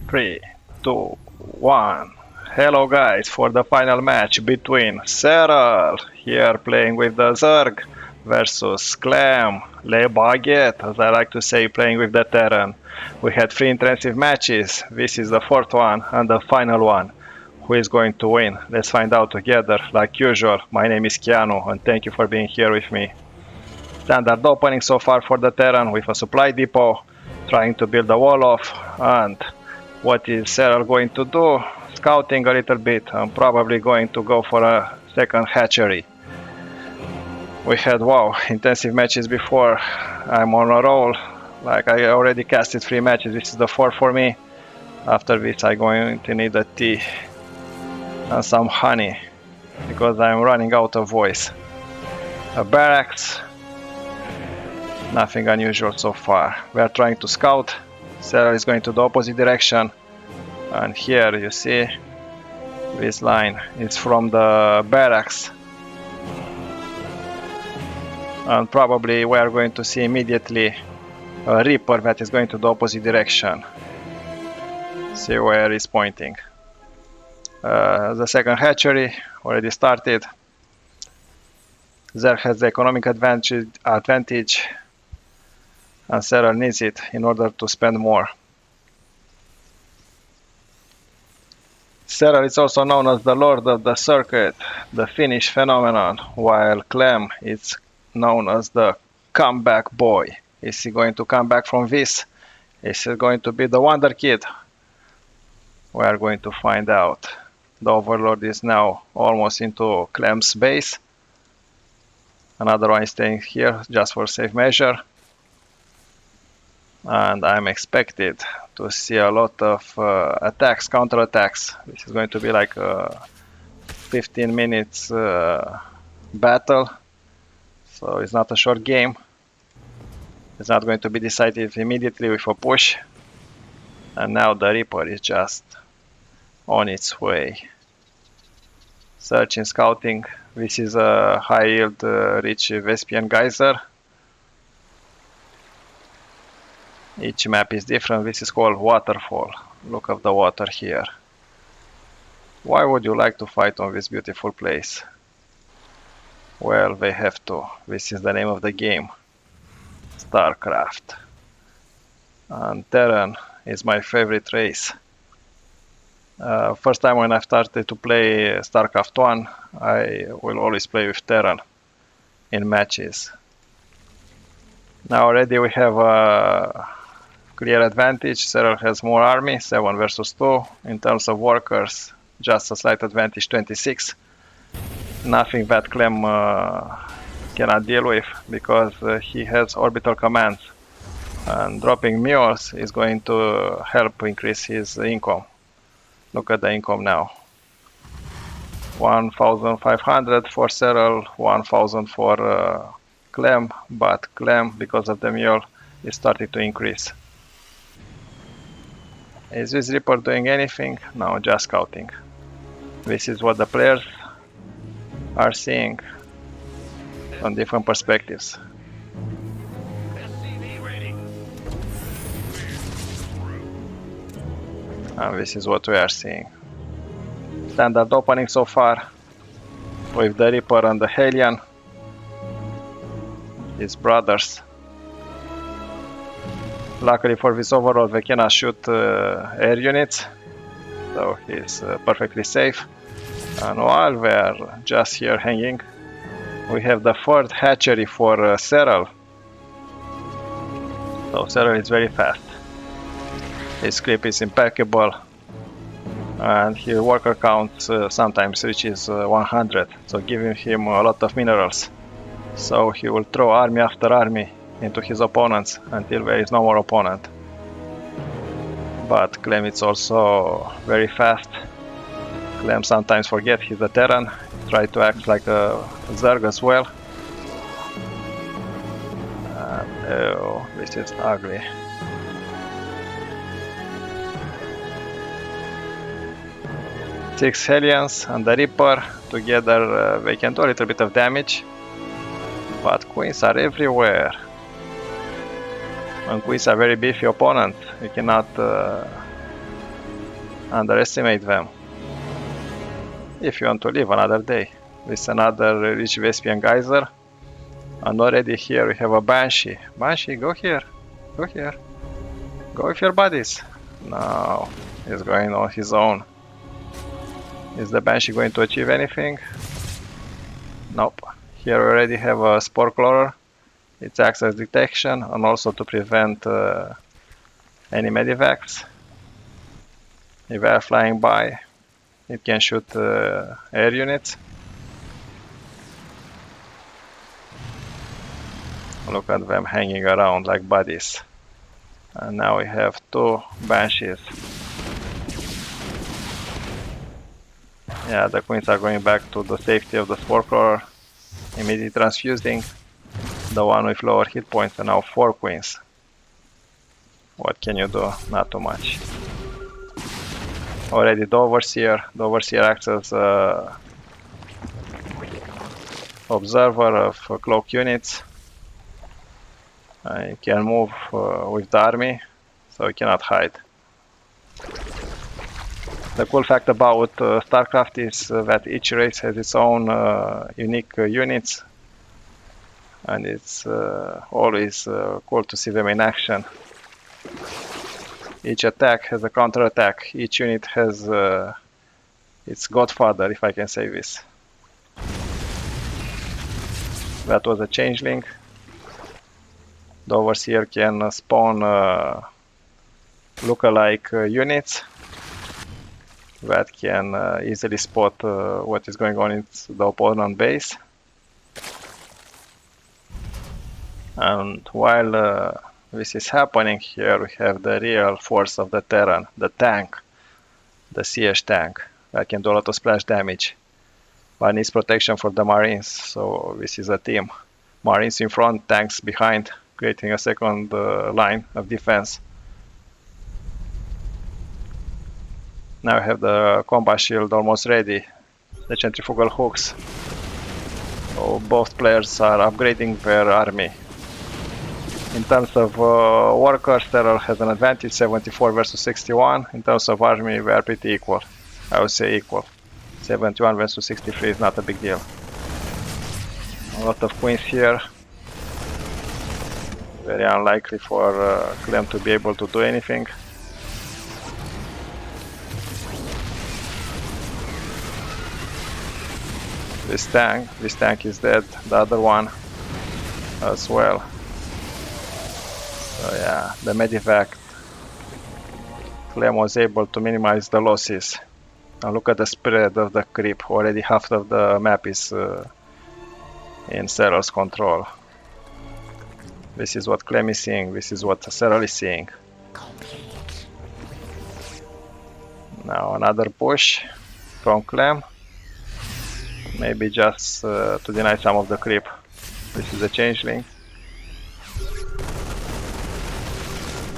3, 2, 1. Hello guys, for the final match between Serral, here playing with the Zerg, versus Clem, Le Baguette, as I like to say, playing with the Terran. We had 3 intensive matches, this is the 4th one and the final one. Who is going to win? Let's find out together, like usual. My name is Keanu and thank you for being here with me. Standard opening so far for the Terran with a supply depot, trying to build a wall off. And what is Serral going to do? Scouting a little bit and probably going to go for a second hatchery. We had, wow, intensive matches before. I'm on a roll. Like, I already casted 3 matches. This is the 4th for me. After this I'm going to need a tea and some honey because I'm running out of voice. A barracks. Nothing unusual so far. We are trying to scout. Serral is going to the opposite direction. And here you see this line is from the barracks. And probably we are going to see immediately a Reaper that is going to the opposite direction. See where it's pointing. The second hatchery already started. Zerg has the economic advantage and Serral needs it in order to spend more. Serral is also known as the Lord of the Circuit, the Finnish phenomenon, while Clem is known as the comeback boy. Is he going to come back from this? Is he going to be the Wonder Kid? We are going to find out. The Overlord is now almost into Clem's base. Another one is staying here just for safe measure. And I'm expected to see a lot of attacks, counter-attacks. This is going to be like a 15 minutes battle. So it's not a short game. It's not going to be decided immediately with a push. And now the Reaper is just on its way. Searching, scouting. This is a high yield rich Vespian geyser. Each map is different. This is called Waterfall. Look at the water here. Why would you like to fight on this beautiful place? Well, they have to. This is the name of the game. StarCraft. And Terran is my favorite race. First time when I started to play StarCraft 1, I will always play with Terran in matches. Now already we have a clear advantage. Serral has more army, 7 versus 2. In terms of workers, just a slight advantage, 26. Nothing that Clem cannot deal with because he has orbital commands. And dropping mules is going to help increase his income. Look at the income now. 1,500 for Serral, 1,000 for Clem, but Clem, because of the mule, is starting to increase. Is this Reaper doing anything? No, just scouting. This is what the players are seeing on different perspectives. And this is what we are seeing. Standard opening so far with the Reaper and the Hellion, his brothers. Luckily for this overall, they cannot shoot air units, so he's perfectly safe. And while we are just here hanging, we have the 4th hatchery for Serral. So Serral is very fast. His clip is impeccable, and his worker count sometimes reaches 100, so giving him a lot of minerals. So he will throw army after army into his opponents until there is no more opponent. But Clem is also very fast. Clem sometimes forgets he's a Terran, try to act like a Zerg as well. Oh, this is ugly. Six Hellions and the Reaper together, they can do a little bit of damage, but Queens are everywhere. And Queens are very beefy opponent. You cannot underestimate them. If you want to live another day with another rich Vespian geyser. And already here we have a Banshee. Banshee, go here. Go here. Go with your buddies. No, he's going on his own. Is the Banshee going to achieve anything? Nope. Here we already have a Spore Crawler. It acts as detection and also to prevent any medivacs. If they are flying by, it can shoot air units. Look at them hanging around like buddies. And now we have 2 Banshees. Yeah, the queens are going back to the safety of the Spore Crawler, immediately transfusing the one with lower hit points, and now 4 queens. What can you do? Not too much. Already the Overseer. The Overseer acts as observer of cloak units. You can move with the army, so you cannot hide. The cool fact about StarCraft is that each race has its own unique units, and it's always cool to see them in action. Each attack has a counter-attack. Each unit has its godfather, if I can say this. That was a changeling. The Overseer can spawn look-alike units that can easily spot what is going on in the opponent base. And while this is happening, here we have the real force of the Terran, the tank, the siege tank, that can do a lot of splash damage, but needs protection for the Marines, so this is a team. Marines in front, tanks behind, creating a second line of defense. Now we have the combat shield almost ready, the centrifugal hooks. So both players are upgrading their army. In terms of workers, Serral has an advantage, 74 versus 61. In terms of army, we are pretty equal. I would say equal. 71 versus 63 is not a big deal. A lot of queens here. Very unlikely for Clem to be able to do anything. This tank is dead. The other one as well. So yeah, the medivac. Clem was able to minimize the losses. Now look at the spread of the creep. Already half of the map is in Serral's control. This is what Clem is seeing. This is what Serral is seeing. Now another push from Clem. Maybe just to deny some of the creep. This is a changeling.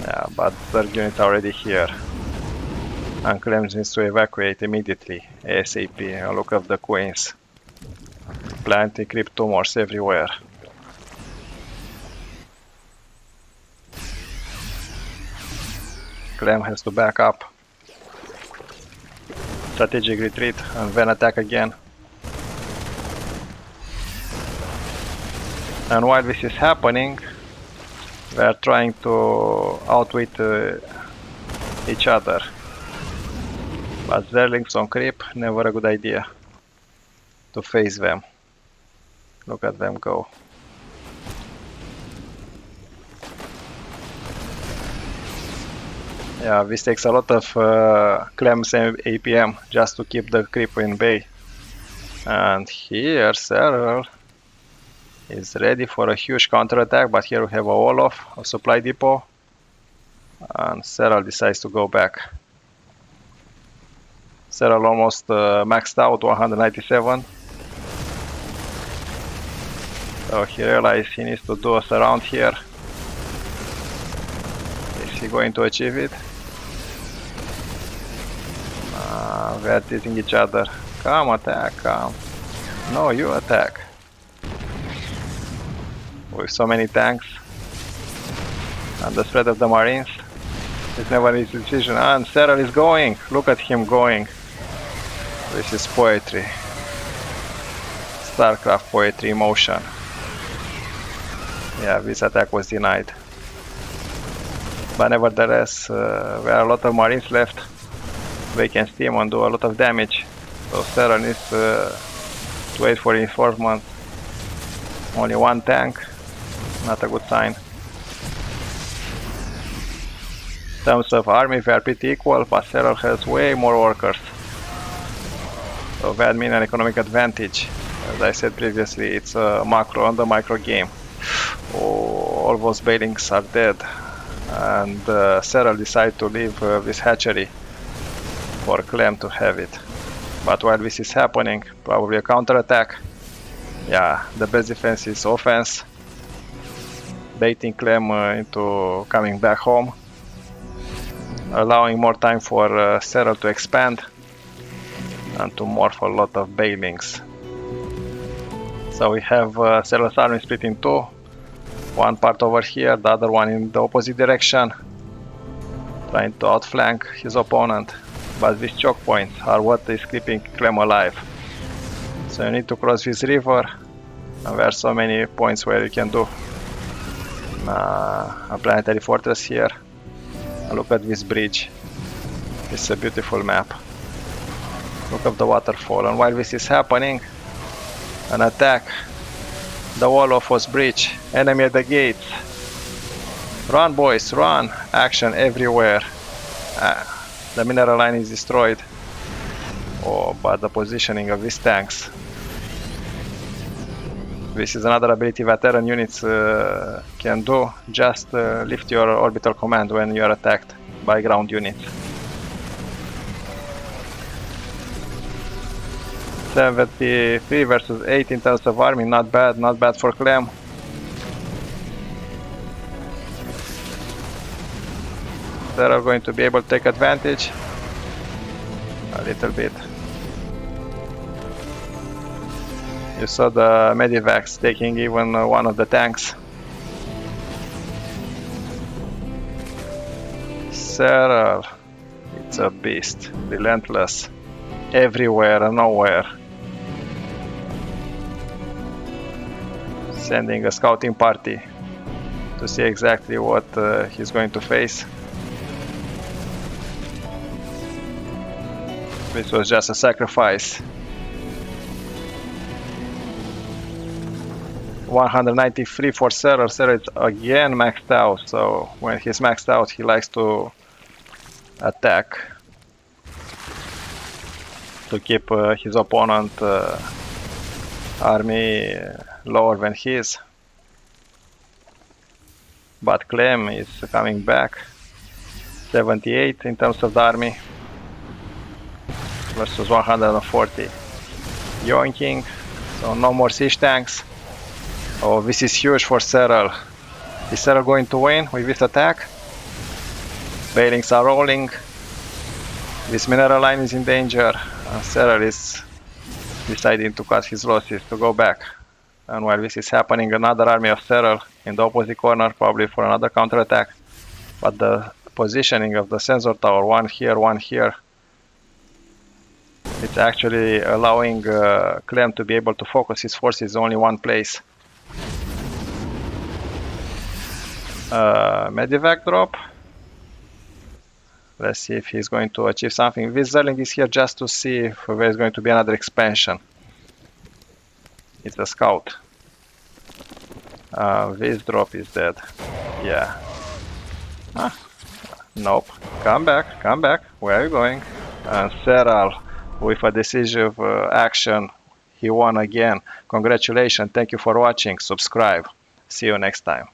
Yeah, but third unit already here. And Clem needs to evacuate immediately, ASAP. And look at the queens. Planting creep tumors everywhere. Clem has to back up. Strategic retreat and then attack again. And while this is happening, they are trying to outwit each other. But Zerlings on creep, never a good idea to face them. Look at them go. Yeah, this takes a lot of Clem's APM just to keep the creep in bay. And here Serral is ready for a huge counterattack, but here we have a wall-off, a supply depot, and Serral decides to go back. Serral almost maxed out, 197. So he realized he needs to do a surround here. Is he going to achieve it? They are teasing each other. Come, attack, come. No, you attack. With so many tanks and the spread of the Marines. It's never an easy decision. And Serral is going. Look at him going. This is poetry. StarCraft poetry in motion. Yeah, this attack was denied. But nevertheless, there are a lot of Marines left. They can steam and do a lot of damage. So Serral needs to wait for reinforcement. Only one tank. Not a good sign. In terms of army, they are pretty equal, but Serral has way more workers. So that means an economic advantage. As I said previously, it's a macro and a micro game. Oh, all those bailings are dead. And Serral decided to leave this hatchery for Clem to have it. But while this is happening, probably a counterattack. Yeah, the best defense is offense. Baiting Clem into coming back home. Allowing more time for Serral to expand and to morph a lot of bailings. So we have Serral's army split in two. One part over here, the other one in the opposite direction. Trying to outflank his opponent. But these choke points are what is keeping Clem alive. So you need to cross this river. And there are so many points where you can do a planetary fortress here. And look at this bridge. It's a beautiful map. Look at the waterfall. And while this is happening, an attack. The wall of was breached. Enemy at the gates. Run, boys, run! Action everywhere. The mineral line is destroyed. Oh, but the positioning of these tanks. This is another ability that Terran units can do. Just lift your orbital command when you are attacked by ground units. 73 versus 8 in terms of army, not bad for Clem. They are going to be able to take advantage a little bit. You saw the medivacs taking even one of the tanks. Serral, it's a beast, relentless, everywhere and nowhere. Sending a scouting party to see exactly what he's going to face. This was just a sacrifice. 193 for Serral. Serral is again maxed out, so when he's maxed out he likes to attack to keep his opponent army lower than his. But Clem is coming back. 78 in terms of the army versus 140. Yoinking, so no more siege tanks. Oh, this is huge for Serral. Is Serral going to win with this attack? Bailings are rolling. This mineral line is in danger. Serral is deciding to cut his losses, to go back. And while this is happening, another army of Serral in the opposite corner, probably for another counterattack. But the positioning of the sensor tower, one here, it's actually allowing Clem to be able to focus his forces in only one place. Medivac drop. Let's see if he's going to achieve something. This Zerling is here just to see if there's going to be another expansion. It's a scout. This drop is dead. Yeah. Nope. Come back. Where are you going? And Serral, with a decisive action, he won again. Congratulations. Thank you for watching. Subscribe. See you next time.